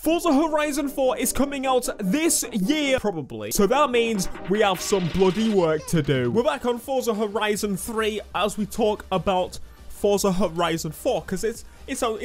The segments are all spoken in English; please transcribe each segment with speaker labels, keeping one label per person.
Speaker 1: Forza Horizon 4 is coming out this year, probably. So that means we have some bloody work to do. We're back on Forza Horizon 3 as we talk about Forza Horizon 4, because it's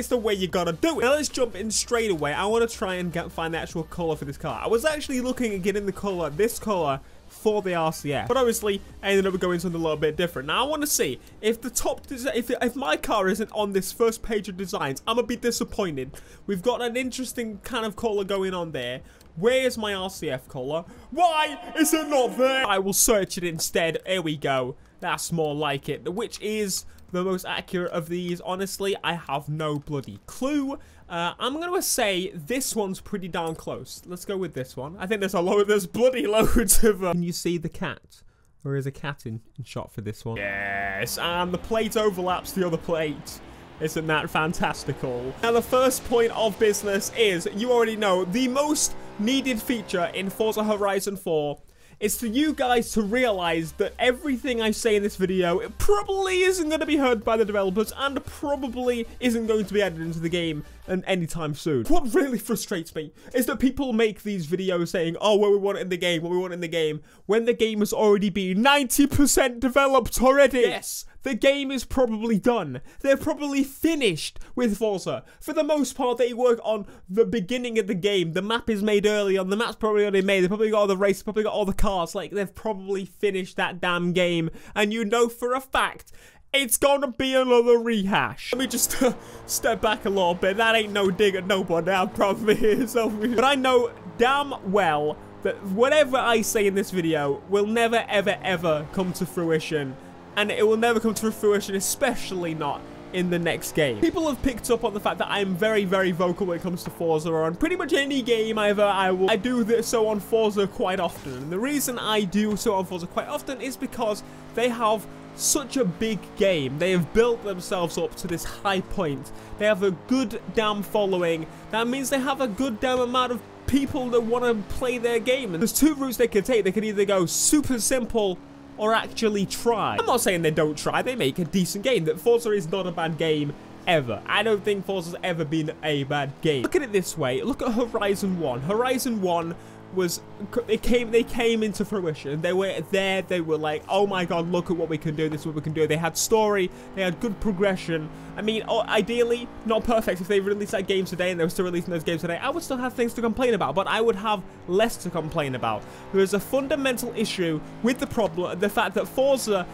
Speaker 1: the way you gotta do it. Now let's jump in straight away. I want to try and find the actual color for this car. I was actually looking at getting the color, this color, for the RCF, but obviously I ended up going something a little bit different. Now I want to see if the top if my car isn't on this first page of designs, I'm gonna be disappointed. We've got an interesting kind of color going on there. Where's my RCF color? Why is it not there? I will search it instead. Here we go. That's more like it. Which is the most accurate of these? Honestly, I have no bloody clue. I'm gonna say this one's pretty darn close. Let's go with this one. I think there's bloody loads of Can you see the cat? Or is a cat in shot for this one? Yes, and the plate overlaps the other plate. Isn't that fantastical? Now the first point of business is, you already know, the most needed feature in Forza Horizon 4 is for you guys to realize that everything I say in this video, it probably isn't going to be heard by the developers and probably isn't going to be added into the game anytime soon. What really frustrates me is that people make these videos saying, oh, what we want in the game, what we want in the game, when the game has already been 90% developed already. Yes, the game is probably done. They're probably finished with Forza. For the most part, they work on the beginning of the game. The map is made early on. The map's probably already made. They probably got all the races, probably got all the cars. Like, they've probably finished that damn game. And you know for a fact, it's gonna be another rehash. Let me just step back a little bit. That ain't no dig at nobody, I promise. But I know damn well that whatever I say in this video will never, ever, ever come to fruition. And it will never come to fruition, especially not in the next game. People have picked up on the fact that I'm very, very vocal when it comes to Forza, or on pretty much any game I do this so on Forza quite often. And the reason I do so on Forza quite often is because they have such a big game. They have built themselves up to this high point. They have a good damn following. That means they have a good damn amount of people that want to play their game. And there's two routes they could take. They could either go super simple or actually try. I'm not saying they don't try. They make a decent game. That Forza is not a bad game ever. I don't think Forza's ever been a bad game. Look at it this way. Look at Horizon 1. Horizon 1 was, they came into fruition. They were there. They were like, oh my god, look at what we can do. This is what we can do. They had story. They had good progression. I mean, ideally, not perfect. If they released that game today and they were still releasing those games today, I would still have things to complain about, but I would have less to complain about. There is a fundamental issue with the fact that Forza,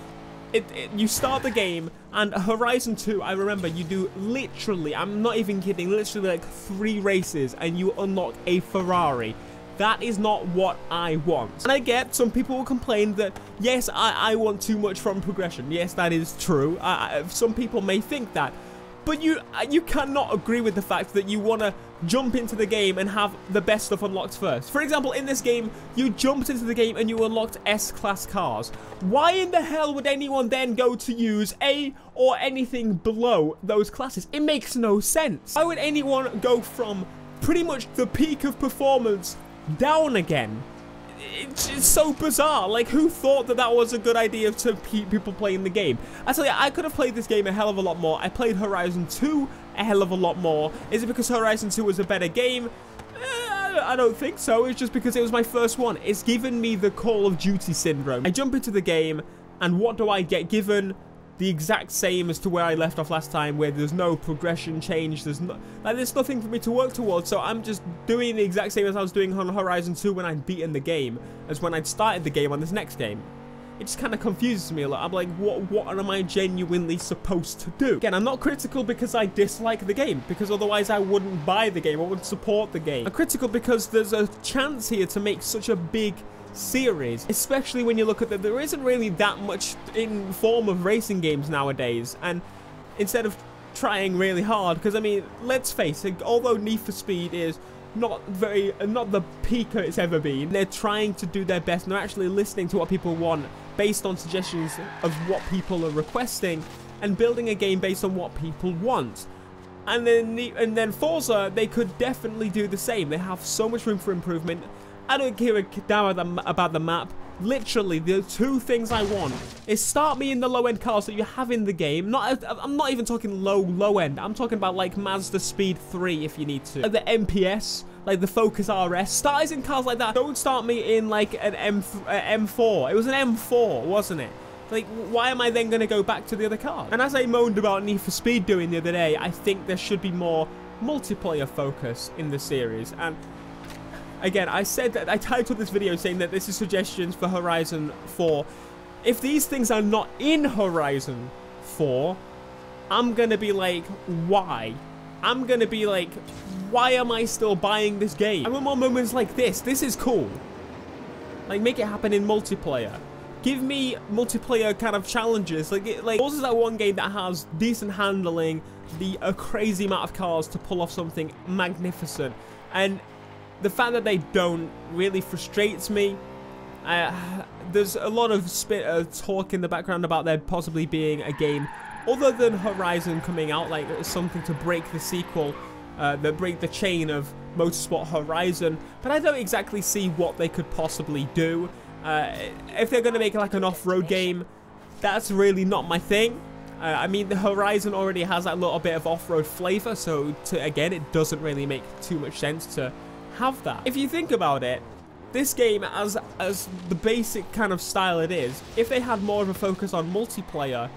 Speaker 1: you start the game, and Horizon 2, I remember, you do literally, I'm not even kidding, literally like 3 races, and you unlock a Ferrari. That is not what I want. And I get some people will complain that, yes, I want too much from progression. Yes, that is true. Some people may think that. But you cannot agree with the fact that you want to jump into the game and have the best stuff unlocked first. For example, in this game, you jumped into the game and you unlocked S-Class cars. Why in the hell would anyone then go to use A or anything below those classes? It makes no sense. Why would anyone go from pretty much the peak of performance down again? It's so bizarre. Like, who thought that that was a good idea to keep people playing the game? I tell you, I could have played this game a hell of a lot more. I played Horizon 2 a hell of a lot more. Is it because Horizon 2 was a better game? I don't think so. It's just because it was my first one. It's given me the Call of Duty syndrome. I jump into the game, and what do I get given? The exact same as to where I left off last time, where there's no progression change, there's nothing for me to work towards, so I'm just doing the exact same as I was doing on Horizon 2 when I'd beaten the game, as when I'd started the game on this next game. It just kind of confuses me a lot. I'm like, what am I genuinely supposed to do? Again, I'm not critical because I dislike the game, because otherwise I wouldn't buy the game, I wouldn't support the game. I'm critical because there's a chance here to make such a big series, especially when you look at that there isn't really that much in form of racing games nowadays, and instead of trying really hard, because I mean, let's face it, although Need for Speed is not the peak it's ever been, they're trying to do their best and they're actually listening to what people want based on suggestions of what people are requesting and building a game based on what people want. And then Forza, they could definitely do the same. They have so much room for improvement. I don't care a damn about the map. Literally, the two things I want is start me in the low-end cars that you have in the game. I'm not even talking low end. I'm talking about like Mazda Speed 3 if you need to. The MPS, like the Focus RS. Start us in cars like that. Don't start me in like an M4. It was an M4, wasn't it? Like, why am I then going to go back to the other cars? And as I moaned about Need for Speed doing the other day, I think there should be more multiplayer focus in the series. And again, I said that I titled this video saying that this is suggestions for Horizon 4. If these things are not in Horizon 4, I'm going to be like, why? I'm going to be like, why am I still buying this game? I want more moments like this. This is cool. Like, make it happen in multiplayer. Give me multiplayer kind of challenges. Like Forza is that one game that has decent handling, a crazy amount of cars to pull off something magnificent. And the fact that they don't really frustrates me. There's a lot of talk in the background about there possibly being a game other than Horizon coming out, like something to break the sequel, that break the chain of Motorsport Horizon. But I don't exactly see what they could possibly do. If they're going to make like an off-road game, that's really not my thing. I mean, the Horizon already has that little bit of off-road flavor, so again, it doesn't really make too much sense to have that. If you think about it, this game, as the basic kind of style it is, if they had more of a focus on multiplayer,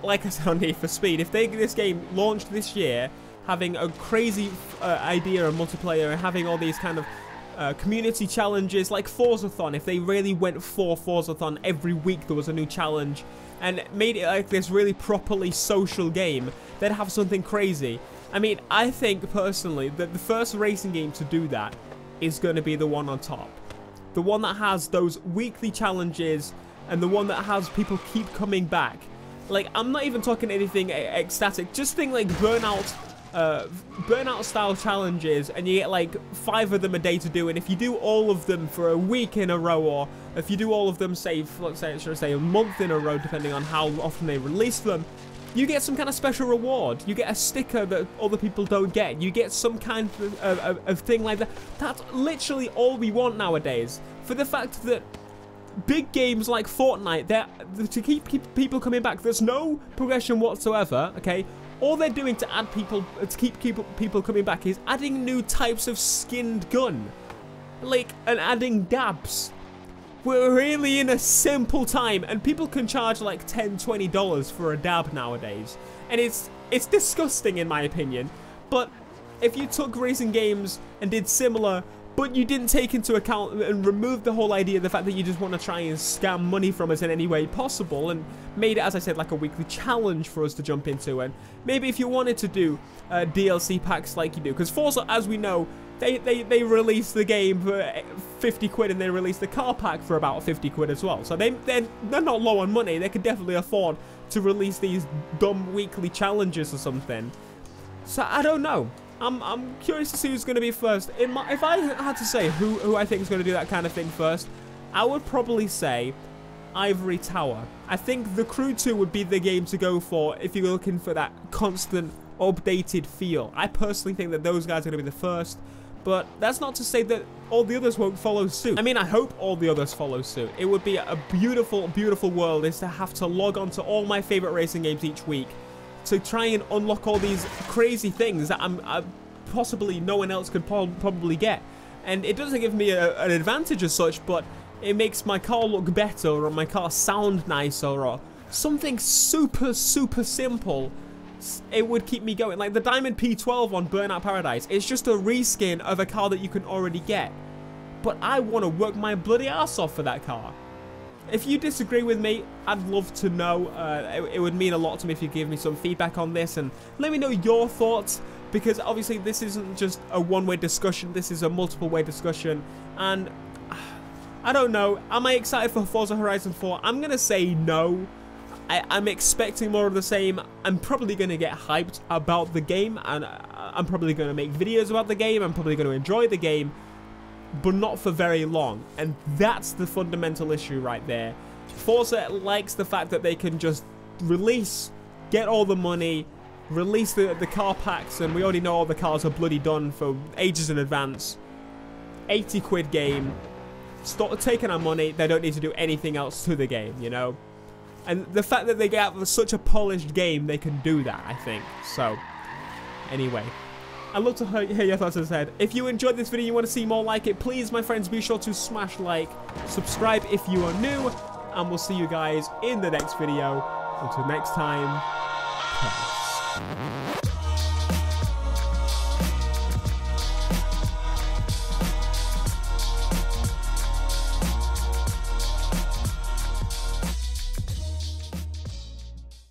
Speaker 1: like I said on Need for Speed, if this game launched this year, having a crazy idea of multiplayer and having all these kind of community challenges like Forzathon, if they really went for Forzathon, every week there was a new challenge and made it like this really properly social game, they'd have something crazy. I mean, I think personally that the first racing game to do that is going to be the one on top. The one that has those weekly challenges and the one that has people keep coming back. Like, I'm not even talking anything ecstatic, just think like Burnout style challenges, and you get like 5 of them a day to do, and if you do all of them for a week in a row, or if you do all of them, say, let's say, should I say, a month in a row, depending on how often they release them, you get some kind of special reward. You get a sticker that other people don't get. You get some kind of thing like that. That's literally all we want nowadays. For the fact that big games like Fortnite, to keep people coming back, there's no progression whatsoever, okay? All they're doing to add people, to keep people coming back, is adding new types of skinned gun, like, and adding dabs. We're really in a simple time, and people can charge like $10–20 for a dab nowadays, and it's disgusting in my opinion. But if you took racing games and did similar, but you didn't take into account and remove the whole idea of the fact that you just want to try and scam money from us in any way possible, and made it, as I said, like a weekly challenge for us to jump into, and maybe if you wanted to do DLC packs like you do, because Forza, as we know, they release the game for 50 quid and they release the car pack for about 50 quid as well. So they're not low on money. They could definitely afford to release these dumb weekly challenges or something. So I don't know. I'm curious to see who's going to be first. If I had to say who I think is going to do that kind of thing first, I would probably say Ivory Tower. I think The Crew 2 would be the game to go for if you're looking for that constant, updated feel. I personally think that those guys are going to be the first, but that's not to say that all the others won't follow suit. I mean, I hope all the others follow suit. It would be a beautiful, beautiful world is to have to log on to all my favorite racing games each week to try and unlock all these crazy things that possibly no one else could probably get. And it doesn't give me an advantage as such, but it makes my car look better, or my car sound nicer, or something super, super simple. It would keep me going. Like the Diamond P12 on Burnout Paradise, it's just a reskin of a car that you can already get. But I want to work my bloody ass off for that car. If you disagree with me, I'd love to know. It would mean a lot to me if you give me some feedback on this, and let me know your thoughts, because obviously this isn't just a one-way discussion, this is a multiple-way discussion, and I don't know. Am I excited for Forza Horizon 4? I'm going to say no. I'm expecting more of the same. I'm probably going to get hyped about the game, and I'm probably going to make videos about the game. I'm probably going to enjoy the game, but not for very long. And that's the fundamental issue right there. Forza likes the fact that they can just release, get all the money, release the car packs, and we already know all the cars are bloody done for ages in advance. 80 quid game. Stop taking our money. They don't need to do anything else to the game, you know? And the fact that they get such a polished game, they can do that, I think. So, anyway, I'd love to hear your thoughts, as I said. If you enjoyed this video and you want to see more like it, please, my friends, be sure to smash like, subscribe if you are new, and we'll see you guys in the next video. Until next time, peace.